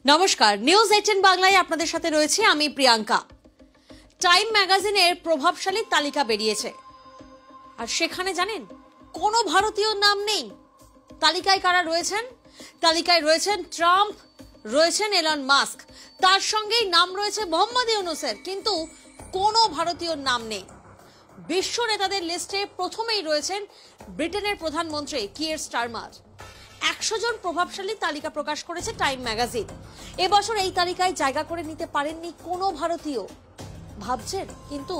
নমস্কার, নিউজ 18 বাংলায় আপনাদের সাথে রয়েছে আমি প্রিয়াঙ্কা। টাইম ম্যাগাজিনের প্রভাবশালী তালিকা বেরিয়েছে, আর সেখানে জানেন কোনো ভারতীয় নাম নেই। তালিকায় কারা রয়েছেন? তালিকায় রয়েছেন ট্রাম্প, রয়েছেন এলন মাস্ক, তার সঙ্গেই নাম রয়েছে মোহাম্মদ ইউনূসের, কিন্তু কোনো ভারতীয় নাম নেই। বিশ্ব নেতাদের লিস্টে প্রথমেই রয়েছেন ব্রিটেনের প্রধানমন্ত্রী কিয়ার স্টারমার। 100 জন প্রভাবশালী তালিকা প্রকাশ করেছে টাইম ম্যাগাজিন। এবছর এই তালিকায় জায়গা করে নিতে পারেননি কোনো ভারতীয়। ভাবছেন, কিন্তু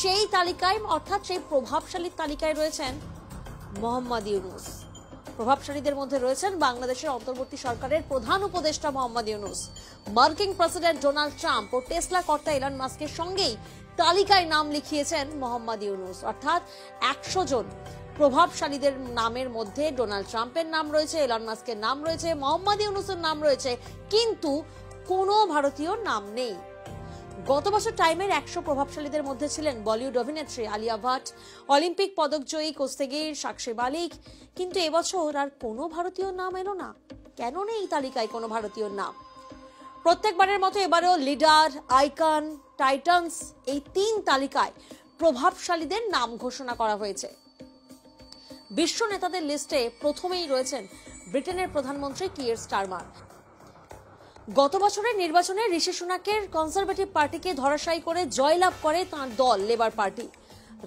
সেই তালিকায় অর্থাৎ সেই প্রভাবশালী তালিকায় রয়েছেন মোহাম্মদ ইউনূস। প্রভাবশালীদের মধ্যে রয়েছেন বাংলাদেশের অন্তর্বর্তী সরকারের প্রধান উপদেষ্টা মোহাম্মদ ইউনূস, মার্কিন প্রেসিডেন্ট ডোনাল্ড ট্রাম্প ও টেসলা কর্তা এলন মাস্কের সঙ্গেই তালিকায় নাম লিখিয়েছেন মোহাম্মদ ইউনূস। অর্থাৎ 100 জন প্রভাবশালীদের নামের মধ্যে ডোনাল্ড ট্রাম্পের নাম রয়েছে, এলন মাস্কের নাম রয়েছে, মোহাম্মদ ইউনূসের নাম রয়েছে, কিন্তু কোনো ভারতীয় নাম নেই। গত বছর টাইমের 100 প্রভাবশালীদের মধ্যে ছিলেন বলিউড অভিনেত্রী আলিয়া ভাট, অলিম্পিক পদকজয়ী কুস্তিগীর সাক্ষী মালিক, কিন্তু এবছর আর কোনো ভারতীয় নাম এলো না। কেন নেই এই তালিকায় কোনো ভারতীয় নাম? প্রত্যেকবারের মতো এবারেও লিডার, আইকন, টাইটানস এই 3 তালিকায় প্রভাবশালীদের নাম ঘোষণা করা হয়েছে। বিশ্ব নেতাদের লিস্টে প্রথমেই রয়েছেন ব্রিটেনের প্রধানমন্ত্রী কিয়ার স্টারমার। গত বছরের নির্বাচনে ঋষি সুনাকের কনজারভেটিভ পার্টিকে ধরাশায়ী করে জয়লাভ করে তাঁর দল লেবার পার্টি।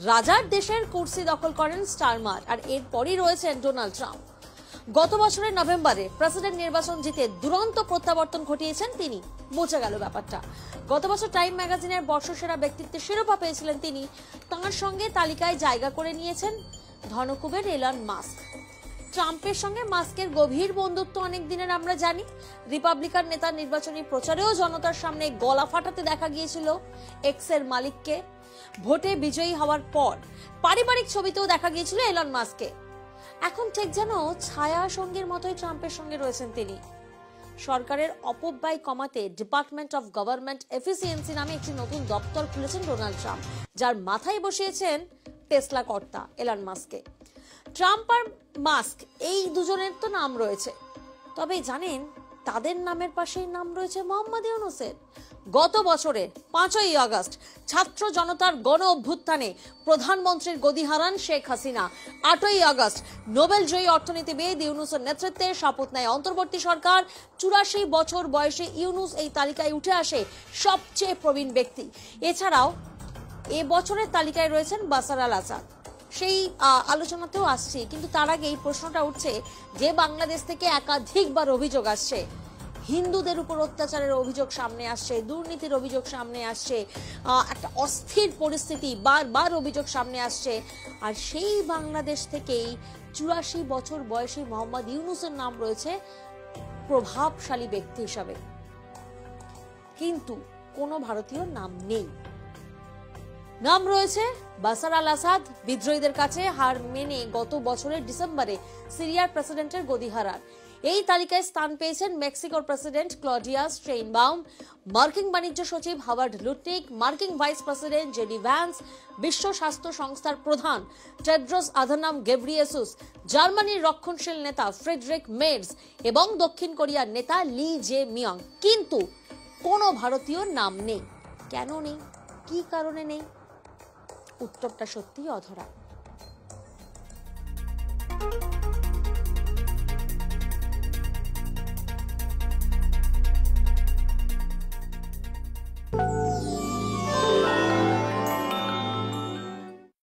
রাজার দেশের কুর্সি দখল করেন স্টারমার, আর এরপরই রয়েছেন ডোনাল্ড ট্রাম্প। গত বছরের নভেম্বরে প্রেসিডেন্ট নির্বাচন জিতে দুরন্ত প্রত্যাবর্তন ঘটিয়েছেন তিনি। বোঝা গেল ব্যাপারটা। গত বছর টাইম ম্যাগাজিনের বর্ষসেরা ব্যক্তিত্বের শিরোপা পেয়েছিলেন তিনি। তাঁর সঙ্গে তালিকায় জায়গা করে নিয়েছেন ধনকুবের এলন মাস্ক। ট্রাম্পের সঙ্গে মাস্কের গভীর বন্ধুত্ব অনেক দিনের আমরা জানি। রিপাবলিকান নেতার নির্বাচনী প্রচারেও জনতার সামনে গলা ফাটাতে দেখা গিয়েছিল এক্সের মালিককে। ভোটে বিজয়ী হওয়ার পর পারিবারিক ছবিতেও দেখা গিয়েছিল এলন মাস্ককে। এখন ঠিক যেন ছায়া সঙ্গীর মতোই ট্রাম্পের সঙ্গে রয়েছেন তিনি। সরকারের অপব্যয় কমাতে ডিপার্টমেন্ট অফ গভর্নমেন্ট এফিসিয়েন্সি নামে একটি নতুন দপ্তর খুলেছেন ডোনাল্ড ট্রাম্প, যার মাথায় বসিয়েছেন টেসলা কর্তা এলন মাস্ককে। ট্রাম্প আর মাস্ক এই দুজনের তো নাম রয়েছে, তবে জানেন তাদের নামের পাশেই নাম রয়েছে মোহাম্মদ ইউনূসের। গত বছরের 5ই আগস্ট ছাত্র জনতার গণ অভ্যুত্থানে প্রধানমন্ত্রীর গদি হারান শেখ হাসিনা। 8ই আগস্ট নোবেল জয়ী অর্থনীতিবিদ ইউনূসের নেতৃত্বে শপথ নেয় অন্তর্বর্তী সরকার। 84 বছর বয়সে ইউনূস এই তালিকায় উঠে আসে সবচেয়ে প্রবীণ ব্যক্তি। এছাড়াও এ বছরের তালিকায় রয়েছেন বাশার আল আসাদ। সেই আলোচনাতেও আসছে, কিন্তু তার আগে এই প্রশ্নটা উঠছে যে বাংলাদেশ থেকে একাধিকবার অভিযোগ আসছে, হিন্দুদের উপর অত্যাচারের অভিযোগ সামনে আসছে, দুর্নীতির অভিযোগ সামনে আসছে, একটা অস্থির পরিস্থিতি বারবার অভিযোগ সামনে আসছে, আর সেই বাংলাদেশ থেকেই 84 বছর বয়সী মোহাম্মদ ইউনূসের নাম রয়েছে প্রভাবশালী ব্যক্তি হিসাবে, কিন্তু কোনো ভারতীয় নাম নেই। নাম রয়েছে বাশার আল আসাদ, বিদ্রোহীদের কাছে হার মেনে গত বছরের ডিসেম্বরে সিরিয়ার প্রেসিডেন্টের গদি হারান। এই তালিকায় স্থান পেয়েছেন মেক্সিকোর প্রেসিডেন্ট ক্লডিয়া স্টেইনবাউম, মার্কিন বাণিজ্য সচিব হাওয়ার্ড লুটনিক, মার্কিন ভাইস প্রেসিডেন্ট জেডি ভ্যান্স, বিশ্ব স্বাস্থ্য সংস্থার প্রধান টেড্রোস আধানম গেব্রিয়েসুস, জার্মানির রক্ষণশীল নেতা ফ্রেডরিক মের্জ এবং দক্ষিণ কোরিয়ার নেতা লি জে মিয়ং। কিন্তু কোনো ভারতীয় নাম নেই। কেন নেই? কি কারণে নেই? উত্তরটা সত্যিই অধরা।